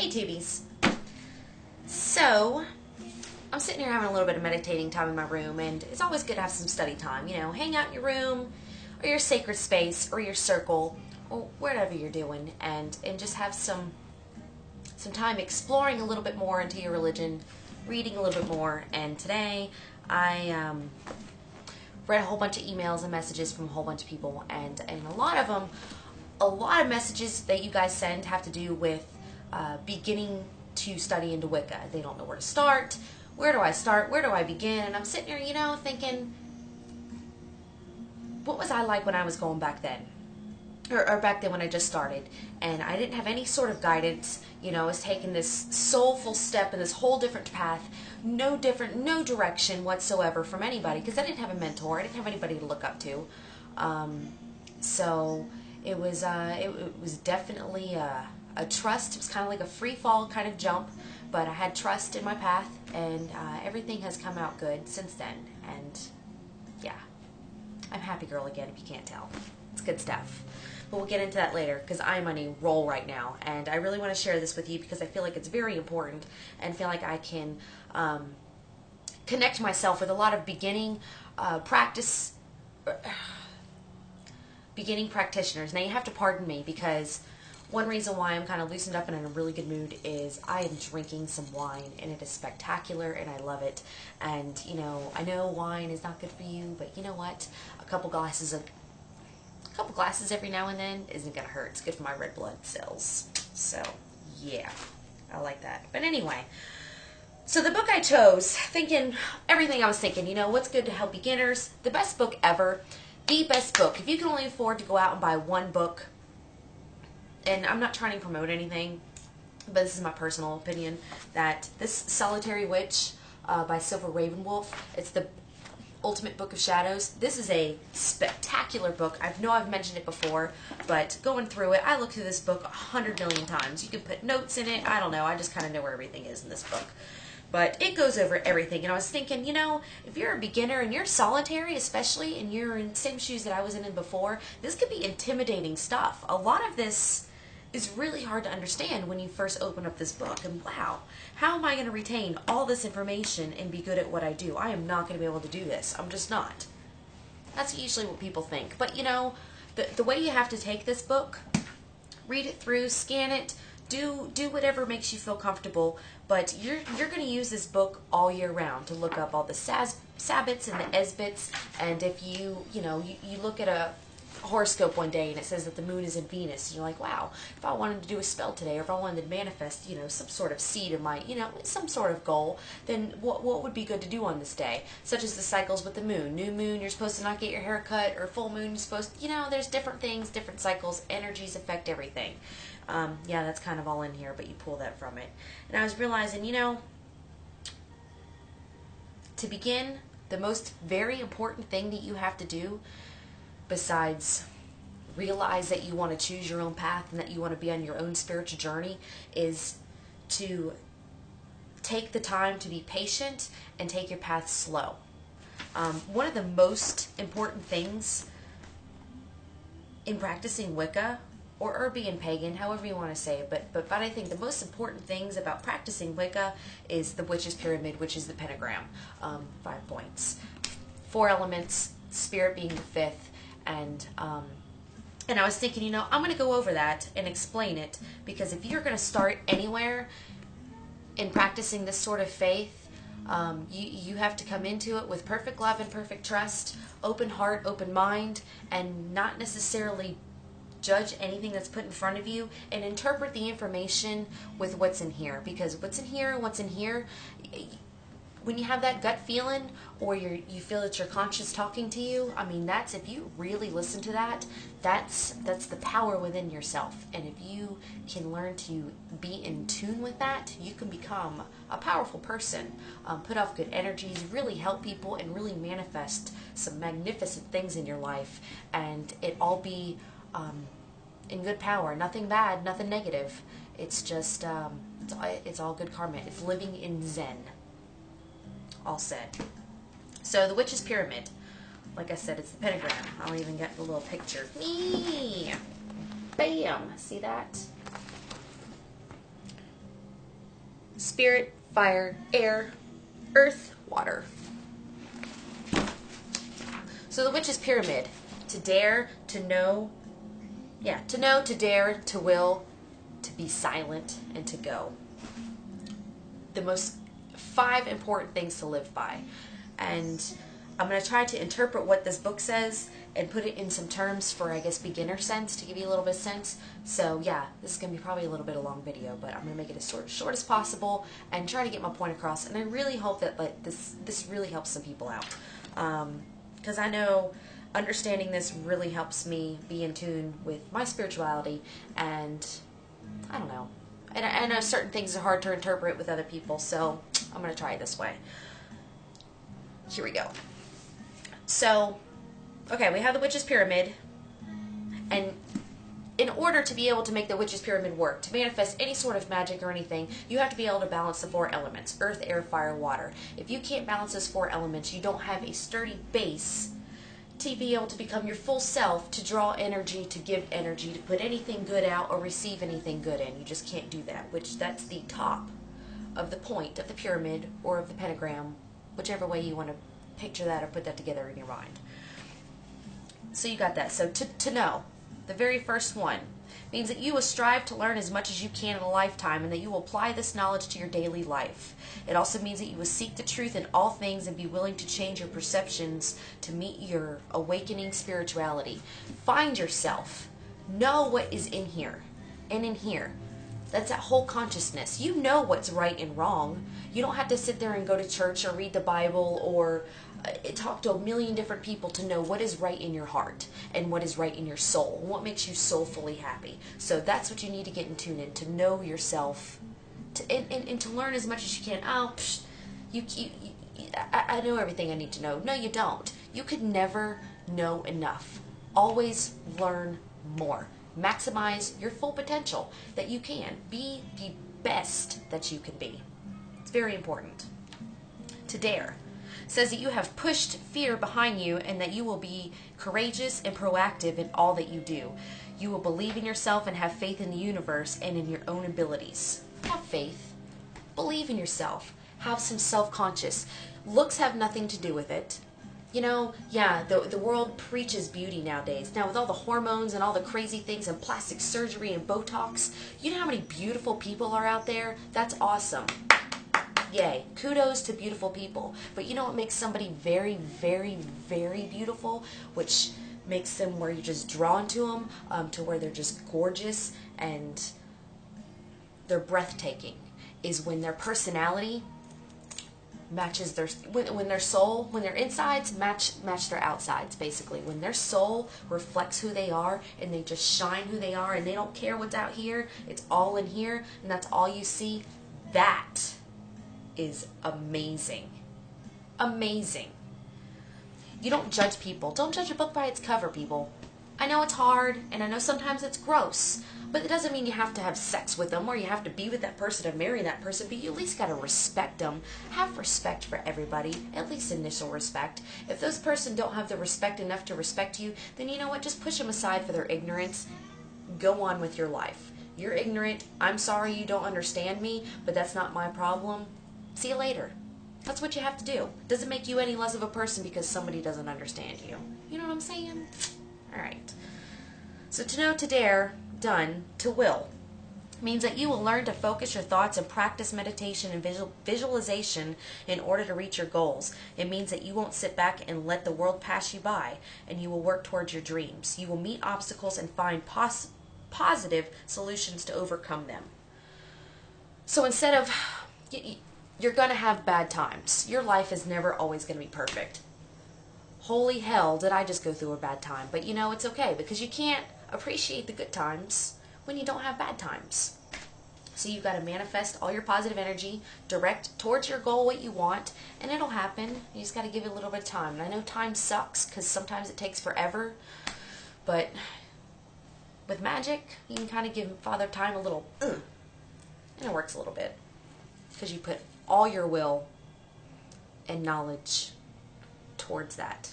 Hey Tubies. So, I'm sitting here having a little bit of meditating time in my room, and it's always good to have some study time. You know, hang out in your room, or your sacred space, or your circle, or whatever you're doing, and just have some time exploring a little bit more into your religion, reading a little bit more. And today, I read a whole bunch of emails and messages from a whole bunch of people, and a lot of messages that you guys send have to do with beginning to study into Wicca. They don't know where to start. Where do I start? Where do I begin? And I'm sitting here, you know, thinking, what was I like when I was going back then? Or back then when I just started, and I didn't have any sort of guidance. You know, I was taking this soulful step in this whole different path, no direction whatsoever from anybody, because I didn't have a mentor. I didn't have anybody to look up to. So it was definitely a trust. It was kind of like a free fall kind of jump, but I had trust in my path, and everything has come out good since then. And yeah, I'm a happy girl again, if you can't tell. It's good stuff. But we'll get into that later, because I'm on a roll right now, and I really want to share this with you because I feel like it's very important, and feel like I can connect myself with a lot of beginning practitioners. Now you have to pardon me, because one reason why I'm kind of loosened up and in a really good mood is I am drinking some wine, and it is spectacular, and I love it. And you know, I know wine is not good for you, but you know what? A couple glasses every now and then isn't gonna hurt. It's good for my red blood cells. So yeah, I like that. But anyway, so the book I chose, thinking everything I was thinking, you know, what's good to help beginners? The best book ever. The best book. If you can only afford to go out and buy one book, and I'm not trying to promote anything, but this is my personal opinion, that this Solitary Witch by Silver Ravenwolf, it's the ultimate book of shadows. This is a spectacular book. I know I've mentioned it before, but going through it, I looked through this book 100 million times. You can put notes in it. I don't know. I just kind of know where everything is in this book. But it goes over everything. And I was thinking, you know, if you're a beginner and you're solitary, especially, and you're in the same shoes that I was in before, this could be intimidating stuff. A lot of this is really hard to understand when you first open up this book. And wow, how am I going to retain all this information and be good at what I do? I am not going to be able to do this. I'm just not. That's usually what people think. But you know, the way you have to take this book, read it through, scan it, do whatever makes you feel comfortable, but you're going to use this book all year round to look up all the sabbats and the esbits. And if you look at a horoscope one day and it says that the moon is in Venus, and you're like, wow, if I wanted to do a spell today, or if I wanted to manifest, you know, some sort of seed of my, you know, some sort of goal, then what would be good to do on this day? Such as the cycles with the moon. New moon, you're supposed to not get your hair cut, or full moon, you're supposed to, you know, there's different things, different cycles, energies affect everything. Yeah, that's kind of all in here, but you pull that from it. And I was realizing, you know, to begin, the most very important thing that you have to do, besides realize that you want to choose your own path and that you want to be on your own spiritual journey, is to take the time to be patient and take your path slow. One of the most important things in practicing Wicca, or being pagan, however you want to say it, but I think the most important things about practicing Wicca is the witch's pyramid, which is the pentagram. 5 points. 4 elements, spirit being the 5th. And I was thinking, you know, I'm going to go over that and explain it, because if you're going to start anywhere in practicing this sort of faith, you have to come into it with perfect love and perfect trust, open heart, open mind, and not necessarily judge anything that's put in front of you, and interpret the information with what's in here. Because what's in here, when you have that gut feeling, or you feel that your conscience talking to you, I mean, that's, if you really listen to that, that's the power within yourself. And if you can learn to be in tune with that, you can become a powerful person, put off good energies, really help people, and really manifest some magnificent things in your life, and it all be in good power. Nothing bad, nothing negative. It's just it's all good karma. It's living in Zen. All said. So the witch's pyramid, like I said, it's the pentagram. I'll even get the little picture. Me. Bam. See that? spirit, fire, air, earth, water. So the witch's pyramid: to dare, to know, to know, to dare, to will, to be silent, and to go. The most 5 important things to live by. And I'm going to try to interpret what this book says and put it in some terms for, I guess, beginner sense, to give you a little bit of sense. So yeah, this is going to be probably a little bit of a long video, but I'm going to make it as short as possible and try to get my point across. And I really hope that this really helps some people out. Because I know understanding this really helps me be in tune with my spirituality, and I don't know. And I know certain things are hard to interpret with other people, so I'm going to try it this way. Here we go. So, okay, we have the witch's pyramid, and in order to be able to make the witch's pyramid work, to manifest any sort of magic or anything, you have to be able to balance the 4 elements: earth, air, fire, water. If you can't balance those 4 elements, you don't have a sturdy base to be able to become your full self, to draw energy, to give energy, to put anything good out or receive anything good in. You just can't do that, which that's the top of the point of the pyramid or of the pentagram, whichever way you want to picture that or put that together in your mind. So you got that. So to know, the very first one, means that you will strive to learn as much as you can in a lifetime, and that you will apply this knowledge to your daily life. It also means that you will seek the truth in all things and be willing to change your perceptions to meet your awakening spirituality. Find yourself. Know what is in here and in here. That's that whole consciousness. You know what's right and wrong. You don't have to sit there and go to church or read the Bible or talk to a million different people to know what is right in your heart and what is right in your soul and what makes you soulfully happy. So that's what you need to get in tune in, to know yourself, and to learn as much as you can. I know everything I need to know. No, you don't. You could never know enough. Always learn more. Maximize your full potential that you can. Be the best that you can be. It's very important. To dare says that you have pushed fear behind you and that you will be courageous and proactive in all that you do. You will believe in yourself and have faith in the universe and in your own abilities. Have faith. Believe in yourself. Have some self-conscious. Looks have nothing to do with it. You know, yeah, the world preaches beauty nowadays. Now, with all the hormones and all the crazy things and plastic surgery and Botox, you know how many beautiful people are out there? That's awesome. Yay. Kudos to beautiful people. But you know what makes somebody very, very, very beautiful? Which makes them where you're just drawn to them, to where they're just gorgeous and they're breathtaking, is when their personality matches their, when their soul, when their insides match their outsides, basically. When their soul reflects who they are and they just shine who they are and they don't care what's out here, it's all in here and that's all you see, that is amazing. Amazing. You don't judge people. Don't judge a book by its cover, people. I know it's hard, and I know sometimes it's gross, but it doesn't mean you have to have sex with them or you have to be with that person or marry that person, but you at least got to respect them. Have respect for everybody, at least initial respect. If those person don't have the respect enough to respect you, then you know what? Just push them aside for their ignorance. Go on with your life. You're ignorant. I'm sorry you don't understand me, but that's not my problem. See you later. That's what you have to do. Doesn't make you any less of a person because somebody doesn't understand you. You know what I'm saying? Alright. So to know, to dare, done, to will, means that you will learn to focus your thoughts and practice meditation and visualization in order to reach your goals. It means that you won't sit back and let the world pass you by, and you will work towards your dreams. You will meet obstacles and find positive solutions to overcome them. So instead of... You're going to have bad times. Your life is never always going to be perfect. Holy hell, did I just go through a bad time. But you know, it's okay because you can't appreciate the good times when you don't have bad times. So you've got to manifest all your positive energy, direct towards your goal what you want, and it'll happen. You just got to give it a little bit of time. And I know time sucks because sometimes it takes forever, but with magic, you can kind of give Father Time a little, and it works a little bit because you put all your will and knowledge towards that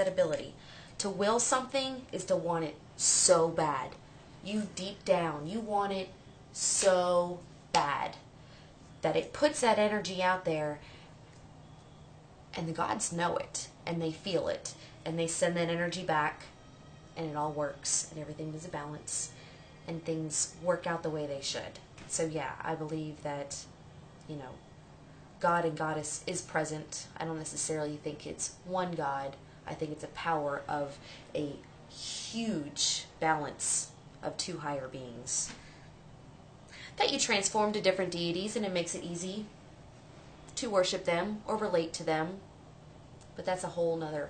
ability. To will something is to want it so bad. You deep down, you want it so bad. that it puts that energy out there, and the gods know it, and they feel it, and they send that energy back, and it all works, and everything is a balance, and things work out the way they should. So yeah, I believe that, you know, God and Goddess is present. I don't necessarily think it's one God. I think it's a power of a huge balance of two higher beings that you transform to different deities, and it makes it easy to worship them or relate to them. But that's a whole nother,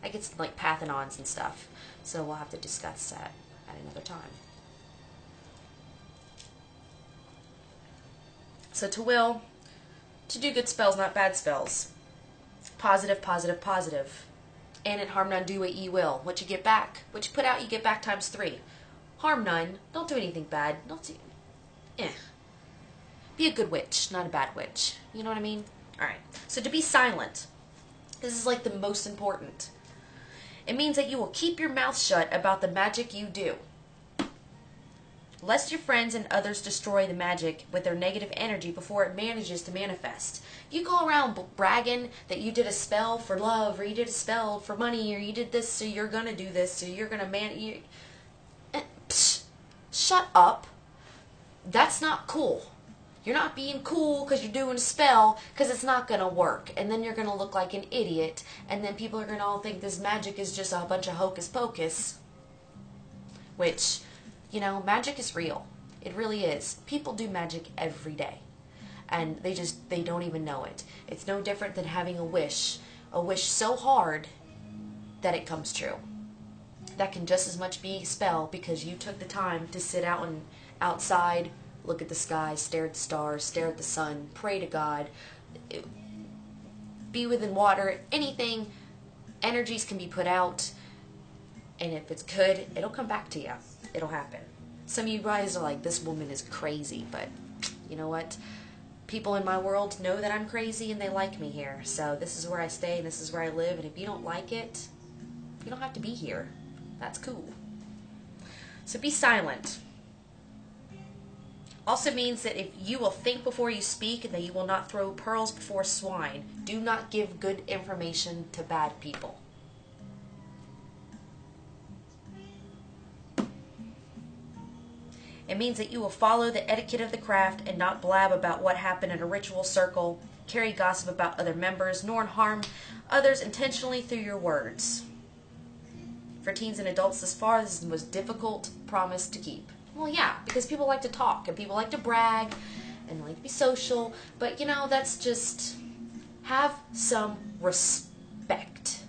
I get some like Parthenons and stuff, so we'll have to discuss that at another time. So to will, to do good spells, not bad spells. Positive, positive, positive. And it harm none, do what ye will. What you get back, what you put out, you get back times 3. Harm none, don't do anything bad. Don't do, Be a good witch, not a bad witch. You know what I mean? Alright, so to be silent. This is like the most important. It means that you will keep your mouth shut about the magic you do, lest your friends and others destroy the magic with their negative energy before it manages to manifest. You go around bragging that you did a spell for love, or you did a spell for money, or you did this, so you're going to do this, so you're going to shut up. That's not cool. You're not being cool because you're doing a spell, because it's not going to work. And then you're going to look like an idiot, and then people are going to all think this magic is just a bunch of hocus pocus. Which, you know, magic is real. It really is. People do magic every day, and they don't even know it. It's no different than having a wish so hard that it comes true. That can just as much be a spell because you took the time to sit out and outside, look at the sky, stare at the stars, stare at the sun, pray to God, be within water, anything. Energies can be put out, and if it's good, it'll come back to you. It'll happen. Some of you guys are like, this woman is crazy, but you know what? People in my world know that I'm crazy, and they like me here. So this is where I stay, and this is where I live, and if you don't like it, you don't have to be here. That's cool. So be silent. Also means that if you will think before you speak, and that you will not throw pearls before swine. Do not give good information to bad people. It means that you will follow the etiquette of the craft and not blab about what happened in a ritual circle, carry gossip about other members, nor harm others intentionally through your words. For teens and adults this far, this is the most difficult promise to keep. Well, yeah, because people like to talk, and people like to brag, and like to be social, but you know, that's just, have some respect.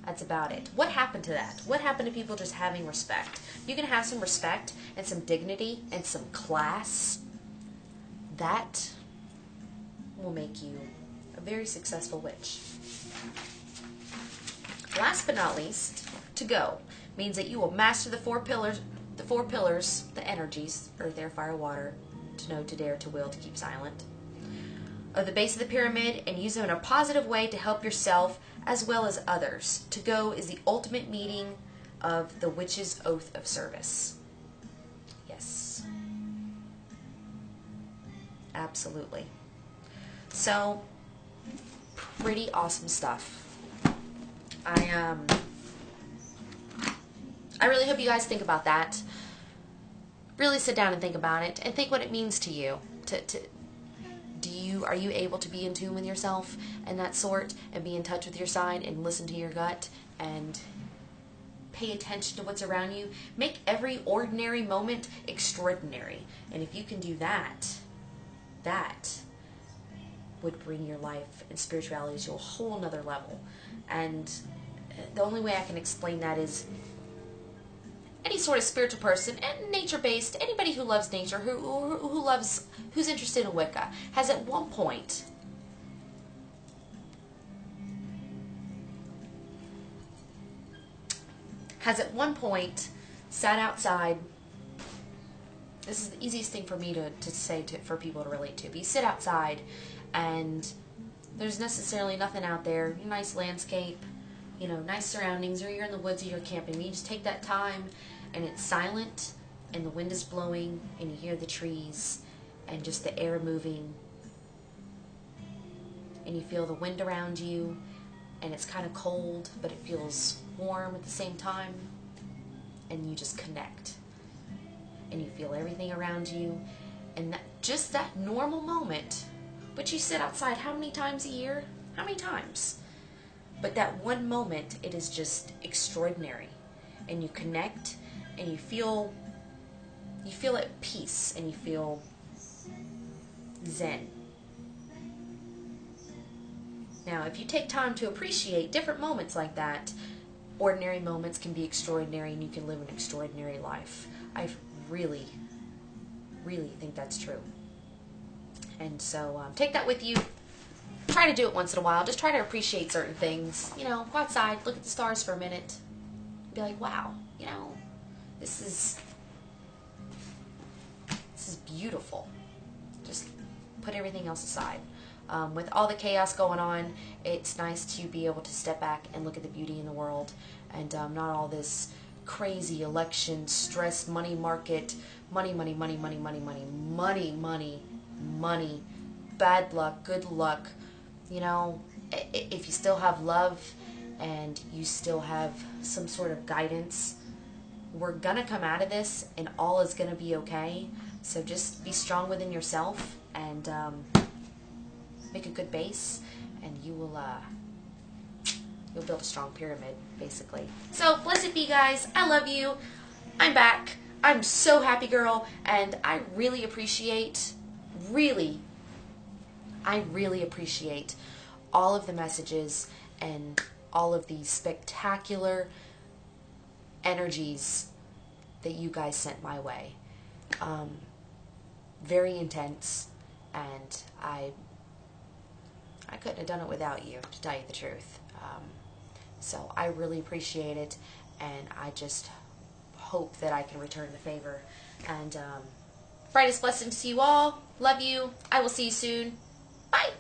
That's about it. What happened to that? What happened to people just having respect? You can have some respect and some dignity and some class. That will make you a very successful witch. Last but not least, to go means that you will master the 4 pillars, the energies, earth, air, fire, water, to know, to dare, to will, to keep silent, of the base of the pyramid, and use them in a positive way to help yourself as well as others. To go is the ultimate meaning of the witch's oath of service. Yes. Absolutely. So, pretty awesome stuff. I really hope you guys think about that. Really sit down and think about it, and think what it means to you. Are you able to be in tune with yourself and that sort, and be in touch with your sign, and listen to your gut, and pay attention to what's around you? Make every ordinary moment extraordinary. And if you can do that, that would bring your life and spirituality to a whole nother level. And the only way I can explain that is any sort of spiritual person, and nature-based, anybody who loves nature, who's interested in Wicca, has at one point sat outside. This is the easiest thing for me to say for people to relate to. But you sit outside, and there's necessarily nothing out there. Nice landscape, you know, nice surroundings, or you're in the woods, or you're camping. You just take that time, and it's silent, and the wind is blowing, and you hear the trees, and just the air moving, and you feel the wind around you, and it's kind of cold, but it feels warm at the same time, and you just connect, and you feel everything around you, and just that normal moment. But you sit outside how many times a year? How many times? But that one moment, it is just extraordinary, and you connect, and you feel at peace, and you feel zen. Now, if you take time to appreciate different moments like that, ordinary moments can be extraordinary, and you can live an extraordinary life. I really, really think that's true. And so take that with you. Try to do it once in a while. Just try to appreciate certain things. You know, go outside, look at the stars for a minute. Be like, wow, you know, this is beautiful. Just put everything else aside. With all the chaos going on, it's nice to be able to step back and look at the beauty in the world, and not all this crazy election stress, money market, money, bad luck, good luck. You know, if you still have love and you still have some sort of guidance, we're gonna come out of this, and all is gonna be okay. So just be strong within yourself, and make a good base, and you'll build a strong pyramid, basically. So blessed be, guys. I love you. I'm back. I'm so happy, girl, and I really appreciate, I really appreciate all of the messages and all of the spectacular energies that you guys sent my way. Very intense, and I couldn't have done it without you, to tell you the truth. So I really appreciate it, and I just hope that I can return the favor. And brightest blessings to you all. Love you. I will see you soon. Bye.